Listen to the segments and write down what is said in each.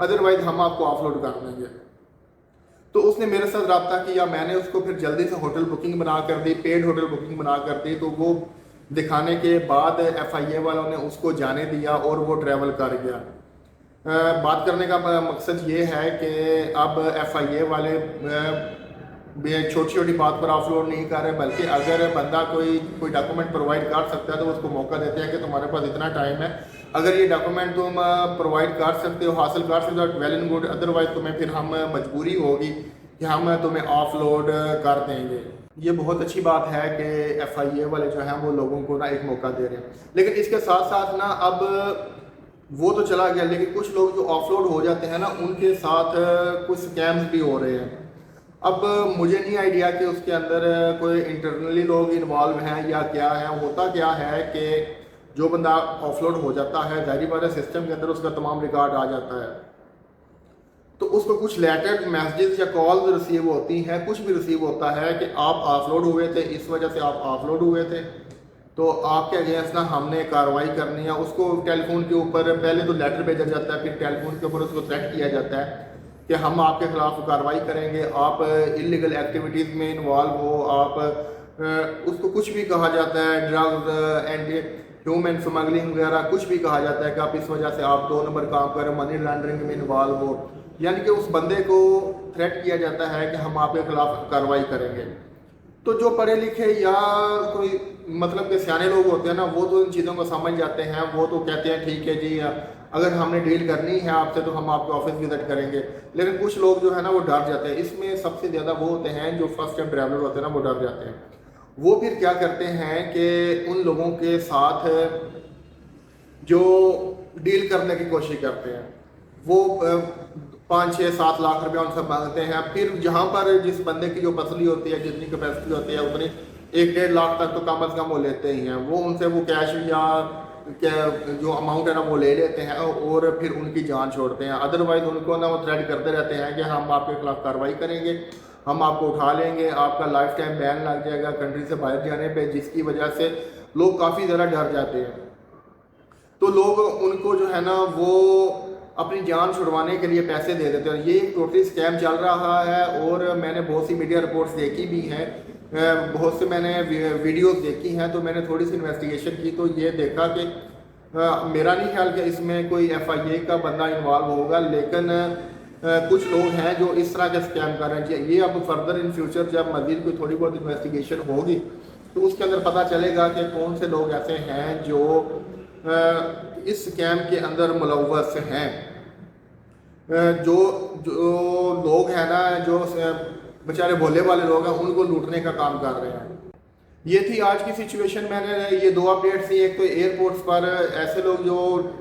Otherwise ہم آپ کو آف لوڈ کر دیں گے۔ تو اس نے میرے ساتھ رابطہ کیا، میں نے اس کو پھر جلدی سے ہوٹل بکنگ بنا کر دی، پیڈ ہوٹل بکنگ بنا کر دی۔ تو وہ دکھانے کے بعد ایف آئی اے والوں نے اس کو جانے دیا اور وہ ٹریول کر گیا۔ بات کرنے کا مقصد یہ ہے کہ اب ایف آئی اے والے چھوٹی چھوٹی بات پر آف لوڈ نہیں کر رہے، بلکہ اگر بندہ کوئی ڈاکومنٹ پرووائڈ کر سکتا ہے تو اس کو موقع دیتے ہیں کہ تمہارے پاس اتنا ٹائم ہے، اگر یہ ڈاکومنٹ تم پرووائڈ کر سکتے ہو، حاصل کر سکتے ہو، ویل اینڈ گڈ، ادروائز تمہیں پھر ہم مجبوری ہوگی کہ ہم تمہیں آف لوڈ کر دیں گے۔ یہ بہت اچھی بات ہے کہ ایف آئی اے والے جو ہیں وہ لوگوں کو نا ایک موقع دے رہے ہیں، لیکن اس کے ساتھ ساتھ نا اب وہ تو چلا گیا، لیکن کچھ لوگ جو آف لوڈ ہو جاتے ہیں نا ان کے ساتھ کچھ سکیمز بھی ہو رہے ہیں۔ اب مجھے نہیں آئیڈیا کہ اس کے اندر کوئی انٹرنلی لوگ انوالو ہیں یا کیا ہے۔ ہوتا کیا ہے کہ جو بندہ آف لوڈ ہو جاتا ہے، ظاہری بات ہے سسٹم کے اندر اس کا تمام ریکارڈ آ جاتا ہے، تو اس کو کچھ لیٹر میسیجز یا کالز ریسیو ہوتی ہیں، کچھ بھی ریسیو ہوتا ہے کہ آپ آف لوڈ ہوئے تھے، اس وجہ سے آپ آف لوڈ ہوئے تھے، تو آپ کے اگینسٹ نا ہم نے کارروائی کرنی ہے۔ اس کو ٹیلی فون کے اوپر پہلے تو لیٹر بھیجا جاتا ہے، پھر ٹیلی فون کے اوپر اس کو تھریٹ کیا جاتا ہے کہ ہم آپ کے خلاف کارروائی کریں گے، آپ انلیگل ایکٹیویٹیز میں انوالو ہو، آپ اس کو کچھ بھی کہا جاتا ہے، ڈرگز اینڈ ہیومن اسمگلنگ وغیرہ کچھ بھی کہا جاتا ہے کہ آپ اس وجہ سے آپ 2 نمبر کام کریں، منی لانڈرنگ میں انوالو ہو، یعنی کہ اس بندے کو تھریٹ کیا جاتا ہے کہ ہم آپ کے خلاف کارروائی کریں گے۔ تو جو پڑھے لکھے یا کوئی مطلب کہ سیانے لوگ ہوتے ہیں نا، وہ تو ان چیزوں کو سمجھ جاتے ہیں، وہ تو کہتے ہیں ٹھیک ہے جی اگر ہم نے ڈیل کرنی ہے آپ سے تو ہم آپ کے آفس وزٹ کریں گے، لیکن کچھ لوگ جو ہے نا وہ ڈر جاتے ہیں۔ اس میں سب سے زیادہ وہ ہوتے ہیں جو فرسٹ ٹائم ٹریولر ہوتے ہیں نا، وہ ڈر جاتے ہیں۔ وہ پھر کیا کرتے ہیں کہ ان لوگوں کے ساتھ جو ڈیل کرنے کی کوشش کرتے ہیں، وہ 5-6-7 لاکھ روپیہ ان سے مانگتے ہیں، پھر جہاں پر جس بندے کی جو پسلی ہوتی ہے، جتنی کیپیسٹی ہوتی ہے، اتنی 1-1.5 لاکھ تک تو کم از کم وہ لیتے ہی ہیں۔ وہ ان سے وہ کیش یا جو اماؤنٹ ہے نا وہ لے لیتے ہیں اور پھر ان کی جان چھوڑتے ہیں۔ ادروائز ان کو نا وہ تھریٹ کرتے رہتے ہیں کہ ہم آپ کے خلاف کارروائی کریں گے، ہم آپ کو اٹھا لیں گے، آپ کا لائف ٹائم بین لگ جائے گا کنٹری سے باہر جانے پہ، جس کی وجہ سے لوگ کافی زیادہ ڈر جاتے ہیں۔ تو لوگ ان کو جو ہے نا وہ اپنی جان چھڑوانے کے لیے پیسے دے دیتے ہیں۔ یہ ایک ٹوٹلی اسکیم چل رہا ہے اور میں نے بہت سی میڈیا رپورٹس دیکھی بھی ہیں، بہت سے میں نے ویڈیوز دیکھی ہیں، تو میں نے تھوڑی سی انویسٹیگیشن کی تو یہ دیکھا کہ میرا نہیں خیال کہ اس میں کوئی ایف آئی اے کا بندہ انوالو ہوگا، لیکن کچھ لوگ ہیں جو اس طرح کے اسکیم کر رہے ہیں۔ یہ اب فردر ان فیوچر جب مزید کوئی تھوڑی بہت انویسٹیگیشن ہوگی تو اس کے اندر پتہ چلے گا کہ کون سے لوگ ایسے ہیں جو اس اسکیم کے اندر ملوث ہیں۔ جو لوگ ہیں نا، جو بیچارے بھولے والے لوگ ہیں، ان کو لوٹنے کا کام کر رہے ہیں۔ یہ تھی آج کی سچویشن۔ میں نے یہ 2 اپڈیٹس تھی، ایک تو ایئرپورٹس پر ایسے لوگ جو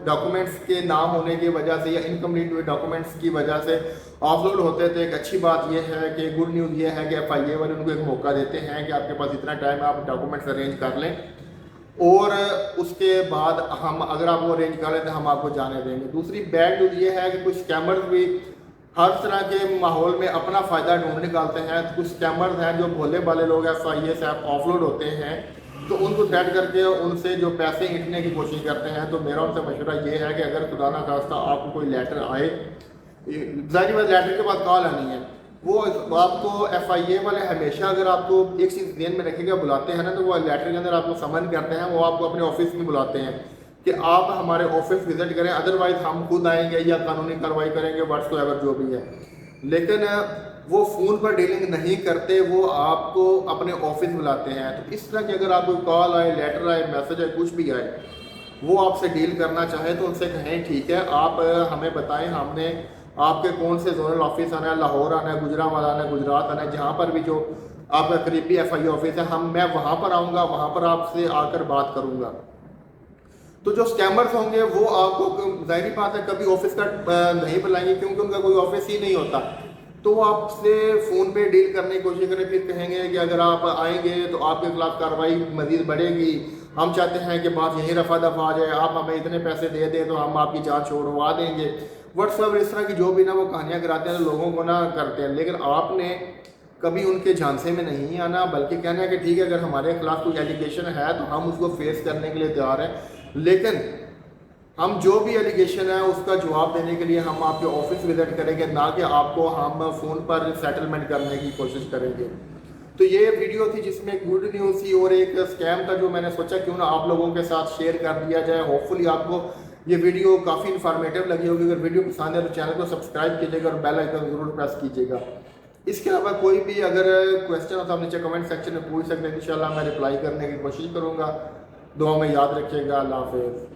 ڈاکومنٹس کے نہ ہونے کی وجہ سے یا انکمپلیٹ ڈاکومنٹس کی وجہ سے آف لوڈ ہوتے تھے۔ ایک اچھی بات یہ ہے کہ گڈ نیوز یہ ہے کہ ایف آئی اے والے ان کو ایک موقع دیتے ہیں کہ آپ کے پاس اتنا ٹائم ہے، آپ ڈاکومنٹس ارینج کر لیں اور اس کے بعد ہم اگر آپ وہ ارینج کر لیں تو ہم آپ کو جانے دیں گے۔ دوسری بیڈ نیوز یہ ہے کہ کچھ اسکیمرز بھی ہر طرح کے ماحول میں اپنا فائدہ ڈھونڈ نکالتے ہیں۔ کچھ اسکیمرز ہیں جو بھولے بالے لوگ ایف آئی اے سے آف لوڈ ہوتے ہیں تو ان کو تھریٹ کر کے ان سے جو پیسے اینٹنے کی کوشش کرتے ہیں۔ تو میرا ان سے مشورہ یہ ہے کہ اگر خدا نہ خواستہ آپ کو کوئی لیٹر آئے، ظاہری بات لیٹر کے بعد کال آنی ہے، وہ آپ کو ایف آئی اے والے ہمیشہ اگر آپ کو ایک چیز ذہن میں رکھے گا بلاتے ہیں نا، تو وہ لیٹر کے اندر آپ کو سمن کرتے ہیں، وہ آپ کو اپنے آفس میں بلاتے ہیں کہ آپ ہمارے آفس وزٹ کریں، ادروائز ہم خود آئیں گے یا قانونی کارروائی کریں گے، واٹس ایور جو بھی ہے۔ لیکن وہ فون پر ڈیلنگ نہیں کرتے، وہ آپ کو اپنے آفس بلاتے ہیں۔ تو اس طرح کی اگر آپ کو کال آئے، لیٹر آئے، میسج آئے، کچھ بھی آئے، وہ آپ سے ڈیل کرنا چاہیں تو ان سے کہیں ٹھیک ہے، آپ ہمیں بتائیں، ہم نے آپ کے کون سے زونل آفس آنا ہے، لاہور آنا ہے، گجرانوالہ آنا ہے، گجرات آنا ہے، جہاں پر بھی جو آپ کا قریبی ایف آئی اے آفس ہے، میں وہاں پر آؤں گا، وہاں پر آپ سے آ کر بات کروں گا۔ تو جو اسکیمرز ہوں گے وہ آپ کو ظاہری بات ہے کبھی آفس کا نہیں بلائیں گے، کیونکہ ان کا کوئی آفس ہی نہیں ہوتا، تو وہ آپ سے فون پہ ڈیل کرنے کی کوشش کریں، پھر کہیں گے کہ اگر آپ آئیں گے تو آپ کے خلاف کارروائی مزید بڑھے گی، ہم چاہتے ہیں کہ بات یہیں رفع دفع آ جائے، آپ ہمیں اتنے پیسے دے دیں تو ہم آپ کی جان چھوڑوا دیں گے، واٹس ایور اس طرح کی جو بھی نا وہ کہانیاں کراتے ہیں لوگوں کو نہ کرتے ہیں۔ لیکن آپ نے کبھی ان کے جھانسے میں نہیں آنا، بلکہ کہنا ہے کہ ٹھیک ہے اگر ہمارے خلاف کوئی ایلیگیشن ہے تو ہم اس کو فیس کرنے کے لیے تیار ہیں، لیکن ہم جو بھی ایلیگیشن ہے اس کا جواب دینے کے لیے ہم آپ کے آفس وزٹ کریں گے، نہ کہ آپ کو ہم فون پر سیٹلمنٹ کرنے کی کوشش کریں گے۔ تو یہ ویڈیو تھی جس میں گڈ نیوز تھی اور ایک اسکیم تھا جو میں نے سوچا کیوں نہ آپ لوگوں کے ساتھ شیئر کر دیا جائے۔ ہوپ فلی آپ کو یہ ویڈیو کافی انفارمیٹیو لگی ہوگی۔ اگر ویڈیو پسند ہے تو چینل کو سبسکرائب کیجیے گا اور بیل آئیکن ضرور پریس کیجیے گا۔ اس کے علاوہ کوئی بھی اگر کویسچن ہو تو آپ نیچے کمنٹ سیکشن میں پوچھ سکتے ہیں، انشاءاللہ میں رپلائی کرنے کی کوشش کروں گا۔ دعا میں یاد رکھیے گا۔ اللہ حافظ۔